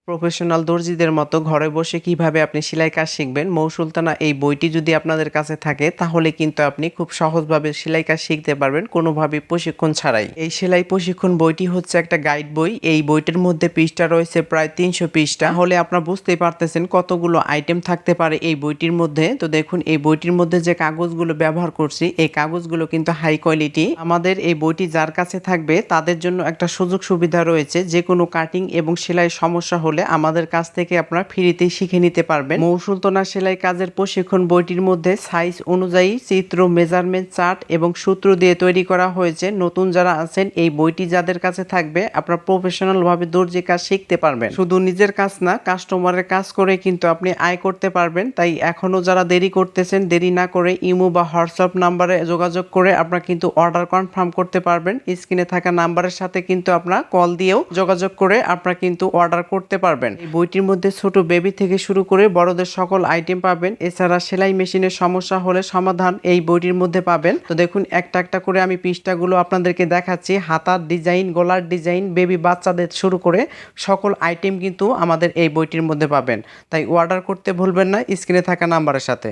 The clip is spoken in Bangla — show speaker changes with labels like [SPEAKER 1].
[SPEAKER 1] প্রফেশনাল দর্জিদের মতো ঘরে বসে কিভাবে আপনি সেলাই কাজ শিখবেন, মৌ সুলতানা এই বইটি যদি আপনাদের কাছে থাকে তাহলে কিন্তু আপনি খুব সহজভাবে সেলাই কাজ শিখতে পারবেন কোনোভাবে প্রশিক্ষণ ছাড়াই। এই সেলাই প্রশিক্ষণ বইটি হচ্ছে একটা গাইড বই। এই বইটির মধ্যে পৃষ্ঠা রয়েছে প্রায় 300 পৃষ্ঠা। হলে আপনারা বুঝতেই পারতেছেন কতগুলো আইটেম থাকতে পারে এই বইটির মধ্যে। তো দেখুন এই বইটির মধ্যে যে কাগজগুলো ব্যবহার করছি এই কাগজগুলো কিন্তু হাই কোয়ালিটি। আমাদের এই বইটি যার কাছে থাকবে তাদের জন্য একটা সুযোগ সুবিধা রয়েছে, যে কোনো কাটিং এবং সেলাই সমস্যা হলে আমাদের কাছ থেকে আপনারা ফ্রিতে শিখে নিতে পারবেন। মৌ সুলতানা সেলাই কাজের প্রশিক্ষণ বইটির মধ্যে সাইজ অনুযায়ী চিত্র, মেজারমেন্ট চার্ট এবং সূত্র দিয়ে তৈরি করা হয়েছে। নতুন যারা আছেন এই বইটি যাদের কাছে থাকবে আপনারা প্রফেশনাল ভাবে দর্জি কাজ শিখতে পারবেন। শুধু নিজের কাজ না, কাস্টমারের কাজ করে কিন্তু আপনি আয় করতে পারবেন। তাই এখনো যারা দেরি করতেছেন, দেরি না করে ইমো বা হোয়াটসঅ্যাপ নাম্বারে যোগাযোগ করে আপনারা কিন্তু অর্ডার কনফার্ম করতে পারবেন। স্ক্রিনে থাকা নাম্বারের সাথে কিন্তু আপনারা কল দিয়েও যোগাযোগ করে আপনারা কিন্তু অর্ডার করতে পারবেন। এই বইটির মধ্যে ছোট বেবি থেকে শুরু করে বড়দের সকল আইটেম পাবেন। এছাড়া সেলাই মেশিনের সমস্যা হলে সমাধান এই বইটির মধ্যে পাবেন। তো দেখুন একটা একটা করে আমি পৃষ্ঠাগুলো আপনাদেরকে দেখাচ্ছি। হাতার ডিজাইন, গলার ডিজাইন, বেবি বাচ্চাদের শুরু করে সকল আইটেম কিন্তু আমাদের এই বইটির মধ্যে পাবেন। তাই অর্ডার করতে ভুলবেন না স্ক্রিনে থাকা নাম্বারের সাথে।